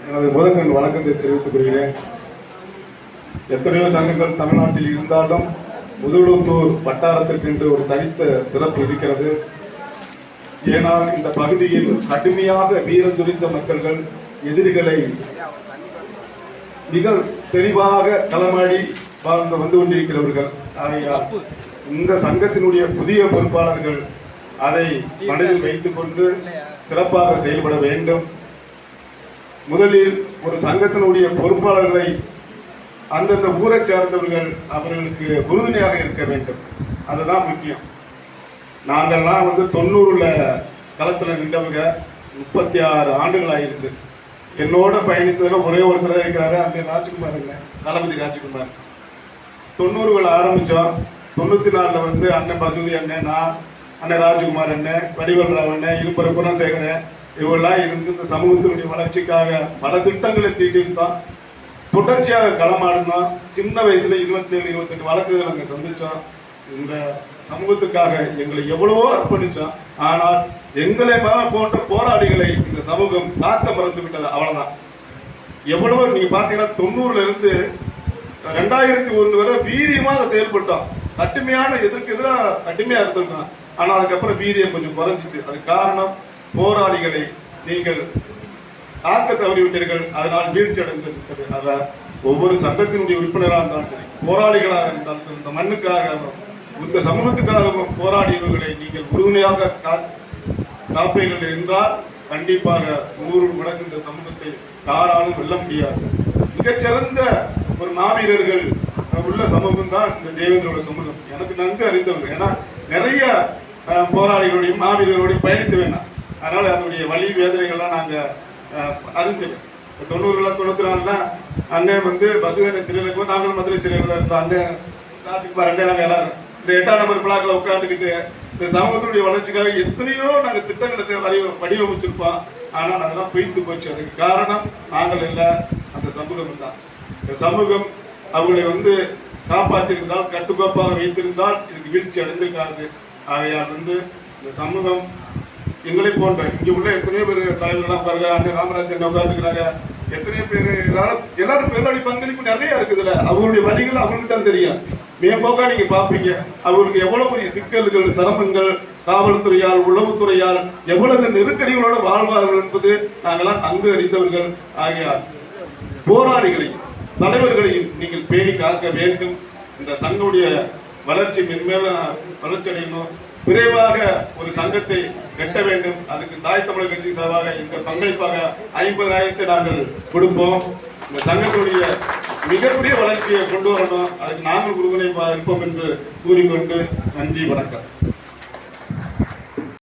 எனது முதற்கண் வணக்கத்தை தெரிவித்துக் கொள்கிறேன். எத்தனையோ சங்கங்கள் தமிழ்நாட்டில் இருந்தாலும் முதுகுளத்தூர் வட்டாரத்திற்கு என்று ஒரு தனித்த சிறப்பு இருக்கிறது. ஏனால் இந்த பகுதியில் கடுமையாக வீரம் துரிந்த மக்கள்கள் எதிரிகளை மிக தெளிவாக களமாடி வந்து கொண்டிருக்கிறவர்கள். ஆகையால் இந்த சங்கத்தினுடைய புதிய பொறுப்பாளர்கள் அதை மனதில் வைத்துக் கொண்டு சிறப்பாக செயல்பட வேண்டும். முதலில் ஒரு சங்கத்தினுடைய பொறுப்பாளர்களை அந்தந்த ஊரை சார்ந்தவர்கள் அவர்களுக்கு உறுதுணையாக இருக்க வேண்டும். அதுதான் முக்கியம். நாங்கள்லாம் 90ல் களத்தில் நின்றவங்க 36 ஆண்டுகள் ஆயிடுச்சு. என்னோட பயணித்ததில் ஒரே ஒருத்தர் இருக்கிறாரு, அந்த ராஜ்குமார் இல்லை, தளபதி ராஜ்குமார். 90கள் ஆரம்பித்தோம். 94ல் அண்ணன் பசுதி அண்ணன், நான் அண்ணன் ராஜ்குமார் அண்ணன், வடிவல் ராவ் அண்ணன், இருப்பர குணசேகரன் இவெல்லாம் இருந்து இந்த சமூகத்தினுடைய வளர்ச்சிக்காக பல திட்டங்களை தீட்டிருந்தோம். தொடர்ச்சியாக களமாடினோம். சின்ன வயசுல 27-28 வழக்குகள் நாங்கள் சந்திச்சோம். இந்த சமூகத்துக்காக எங்களை எவ்வளவோ அர்ப்பணிச்சோம். ஆனால் எங்களை போன்ற போராளிகளை இந்த சமூகம் காக்க மறந்து விட்டது. அவ்வளவுதான். எவ்வளவோ நீங்க பாத்தீங்கன்னா 90ல இருந்து 2001 வரை வீரியமாக செயல்பட்டோம். கடுமையான எதிர்க்கு எதிராக கடுமையா இருந்திருக்கோம். ஆனா அதுக்கப்புறம் வீரியம் கொஞ்சம் குறைஞ்சிச்சு. அது காரணம் போராளிகளை நீங்கள் காக்க தவறிவிட்டீர்கள், அதனால் வீழ்ச்சி அடைந்திருக்கிறது. அதான் ஒவ்வொரு சங்கத்தினுடைய உறுப்பினராக இருந்தாலும் சரி, போராளிகளாக இருந்தாலும் சரி, இந்த மண்ணுக்காகவும் இந்த சமூகத்துக்காகவும் போராடியவர்களை நீங்கள் உறுதுணையாக காப்பீர்கள் என்றால் கண்டிப்பாக 100 மடங்கு இந்த சமூகத்தை யாராலும் வெல்ல முடியாது. மிகச்சிறந்த ஒரு மாவீரர்கள் உள்ள சமூகம் தான் இந்த தேவேந்திரோட சமூகம். எனக்கு நன்கு அறிந்தவர்கள். ஏன்னா நிறைய போராளிகளுடைய மாவீரர்களுடைய பயணித்து வேணாம். அதனால அதனுடைய வலி வேதனைகள்லாம் நாங்கள் அறிஞ்சது. 90ல் 94ல அண்ணன் பசுதேன சிறையில், நாங்களும் மதுரை சிறையில் தான் இருந்தோம். அண்ணன் ராஜ்குமார் அண்ணன் நாங்கள் எல்லாரும் இந்த 8ஆம் நம்பர் பிளாக்ல உட்காந்துக்கிட்டு இந்த சமூகத்தினுடைய வளர்ச்சிக்காக எத்தனையோ நாங்கள் திட்டங்களை வடிவமைச்சிருப்போம். ஆனால் அதெல்லாம் பொய்த்து போச்சு. அதுக்கு காரணம் நாங்கள் இல்லை, அந்த சமூகம் தான். இந்த சமூகம் அவங்களை காப்பாற்றிருந்தால், கட்டுக்கோப்பாக வைத்திருந்தால் இதுக்கு வீழ்ச்சி அடைந்திருக்காது. ஆகையால் இந்த சமூகம் எங்களை போன்ற இங்க உள்ள எத்தனையோ பேர் தலைவர்களாக உட்காருங்க, அண்ணன் ராமராஜ் என்ன உட்காந்துக்கிறாங்க, எத்தனையோ பேர் எல்லாரும் பெருவாடி பங்களிப்பு நிறைய இருக்குதுல்ல. அவங்களுடைய வழிகள் அவங்களுக்கு தான் தெரியும். மேம்போக்கா நீங்க பாப்பீங்க அவங்களுக்கு எவ்வளவு பெரிய சிக்கல்கள், சிரமங்கள், காவல்துறையால் உளவுத்துறையால் எவ்வளவு நெருக்கடிகளோட வாழ்வார்கள் என்பது நாங்களாம் நன்கு அறிந்தவர்கள். ஆகையால் போராளிகளையும் தலைவர்களையும் நீங்கள் பேணி காக்க வேண்டும். இந்த சங்கத்துடைய வளர்ச்சி மென்மேலும் வளர்ச்சி அடையணும். விரைவாக ஒரு சங்கத்தை கட்ட வேண்டும். அதுக்கு தாய் தமிழர் கட்சி சார்பாக இந்த பங்களிப்பாக 50,000 நாங்கள் கொடுப்போம். இந்த சங்கத்துடைய மிகப்பெரிய வளர்ச்சியை கொண்டு வரணும். அதுக்கு நாங்கள் உறுதுணை இருப்போம் என்று கூறிக்கொண்டு நன்றி, வணக்கம்.